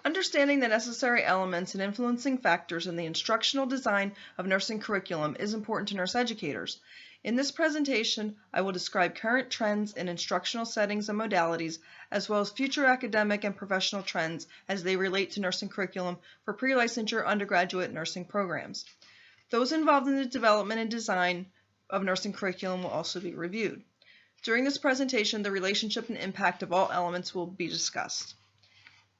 Understanding the necessary elements and influencing factors in the instructional design of nursing curriculum is important to nurse educators. In this presentation, I will describe current trends in instructional settings and modalities, as well as future academic and professional trends as they relate to nursing curriculum for pre-licensure undergraduate nursing programs. Those involved in the development and design of nursing curriculum will also be reviewed. During this presentation, the relationship and impact of all elements will be discussed.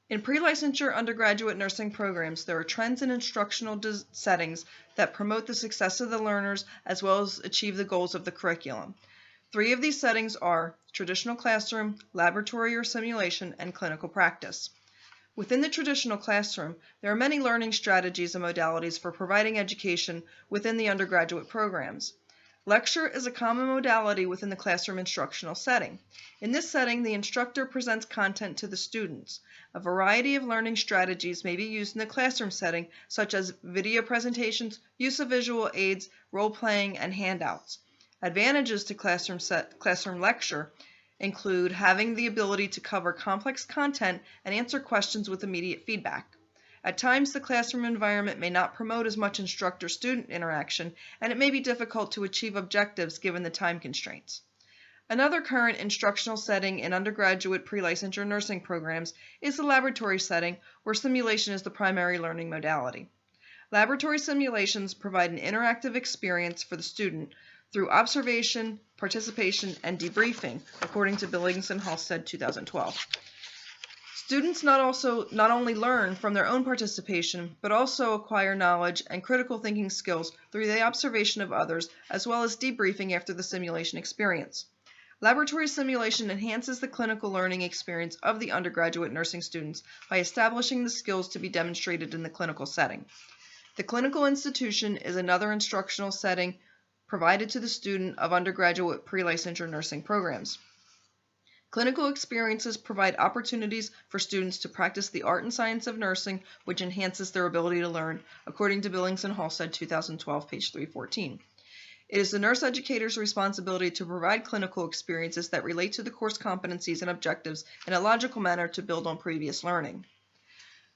In pre-licensure undergraduate nursing programs, there are trends in instructional settings that promote the success of the learners as well as achieve the goals of the curriculum. 3 of these settings are traditional classroom, laboratory or simulation, and clinical practice. Within the traditional classroom, there are many learning strategies and modalities for providing education within the undergraduate programs. Lecture is a common modality within the classroom instructional setting. In this setting, the instructor presents content to the students. A variety of learning strategies may be used in the classroom setting, such as video presentations, use of visual aids, role-playing, and handouts. Advantages to classroom lecture include having the ability to cover complex content and answer questions with immediate feedback. At times, the classroom environment may not promote as much instructor-student interaction, and it may be difficult to achieve objectives given the time constraints. Another current instructional setting in undergraduate pre-licensure nursing programs is the laboratory setting, where simulation is the primary learning modality. Laboratory simulations provide an interactive experience for the student through observation, participation, and debriefing, according to Billings and Halstead 2012. Students not only learn from their own participation, but also acquire knowledge and critical thinking skills through the observation of others, as well as debriefing after the simulation experience. Laboratory simulation enhances the clinical learning experience of the undergraduate nursing students by establishing the skills to be demonstrated in the clinical setting. The clinical institution is another instructional setting provided to the student of undergraduate pre-licensure nursing programs. Clinical experiences provide opportunities for students to practice the art and science of nursing, which enhances their ability to learn, according to Billings and Halstead 2012, page 314. It is the nurse educator's responsibility to provide clinical experiences that relate to the course competencies and objectives in a logical manner to build on previous learning.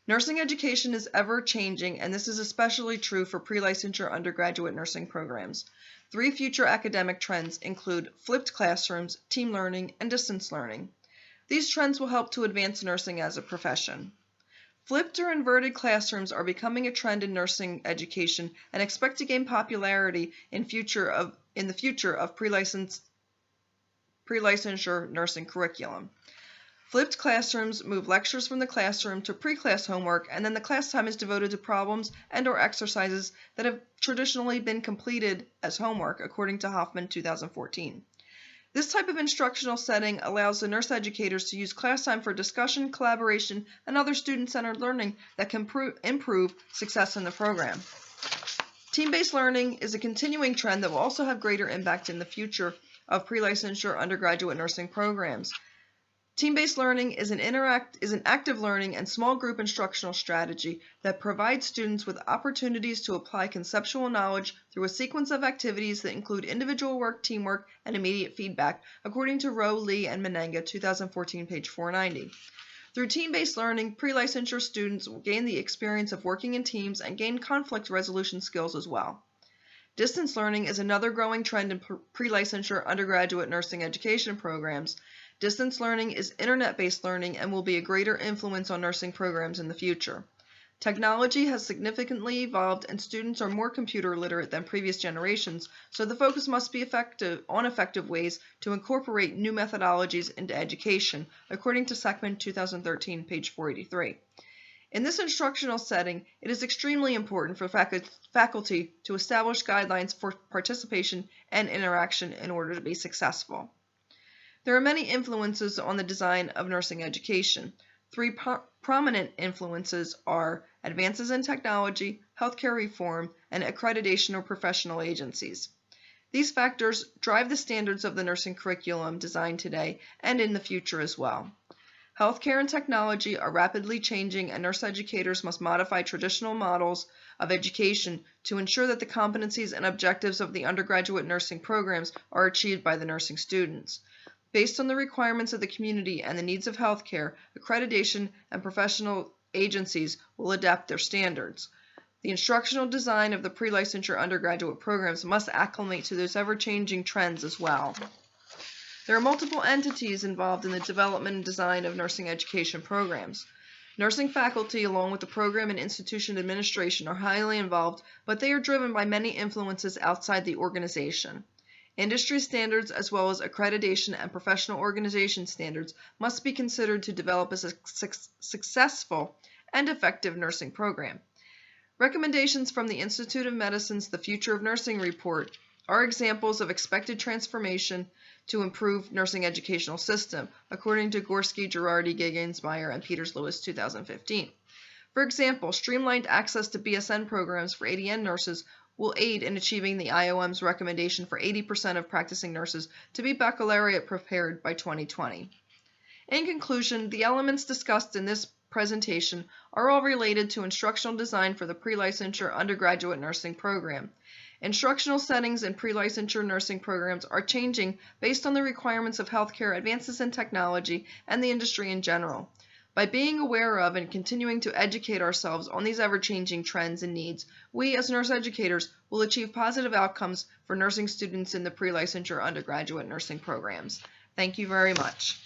Nursing education is ever-changing, and this is especially true for pre-licensure undergraduate nursing programs. 3 future academic trends include flipped classrooms, team learning, and distance learning. These trends will help to advance nursing as a profession. Flipped or inverted classrooms are becoming a trend in nursing education and expect to gain popularity in the future of pre-licensure nursing curriculum. Flipped classrooms move lectures from the classroom to pre-class homework, and then the class time is devoted to problems and/or exercises that have traditionally been completed as homework, according to Hoffman 2014. This type of instructional setting allows the nurse educators to use class time for discussion, collaboration, and other student-centered learning that can improve success in the program. Team-based learning is a continuing trend that will also have greater impact in the future of pre-licensure undergraduate nursing programs. Team-based learning is an active learning and small group instructional strategy that provides students with opportunities to apply conceptual knowledge through a sequence of activities that include individual work, teamwork, and immediate feedback, according to Rowe, Lee, and Menenga, 2014, page 490. Through team-based learning, pre-licensure students will gain the experience of working in teams and gain conflict resolution skills as well. Distance learning is another growing trend in pre-licensure undergraduate nursing education programs. Distance learning is internet-based learning and will be a greater influence on nursing programs in the future. Technology has significantly evolved and students are more computer literate than previous generations, so the focus must be on effective ways to incorporate new methodologies into education, according to Seckman 2013, page 483. In this instructional setting, it is extremely important for faculty to establish guidelines for participation and interaction in order to be successful. There are many influences on the design of nursing education. 3 prominent influences are advances in technology, healthcare reform, and accreditation of professional agencies. These factors drive the standards of the nursing curriculum designed today and in the future as well. Healthcare and technology are rapidly changing, and nurse educators must modify traditional models of education to ensure that the competencies and objectives of the undergraduate nursing programs are achieved by the nursing students. Based on the requirements of the community and the needs of healthcare, accreditation and professional agencies will adapt their standards. The instructional design of the pre-licensure undergraduate programs must acclimate to those ever-changing trends as well. There are multiple entities involved in the development and design of nursing education programs. Nursing faculty, along with the program and institution administration, are highly involved, but they are driven by many influences outside the organization. Industry standards, as well as accreditation and professional organization standards, must be considered to develop a successful and effective nursing program. Recommendations from the Institute of Medicine's The Future of Nursing report are examples of expected transformation to improve nursing educational system, according to Gorski, Girardi, Gagensmeyer, and Peters-Lewis 2015. For example, streamlined access to BSN programs for ADN nurses will aid in achieving the IOM's recommendation for 80% of practicing nurses to be baccalaureate prepared by 2020. In conclusion, the elements discussed in this presentation are all related to instructional design for the pre-licensure undergraduate nursing program. Instructional settings in pre-licensure nursing programs are changing based on the requirements of healthcare, advances in technology, and the industry in general. By being aware of and continuing to educate ourselves on these ever-changing trends and needs, we as nurse educators will achieve positive outcomes for nursing students in the pre-licensure undergraduate nursing programs. Thank you very much.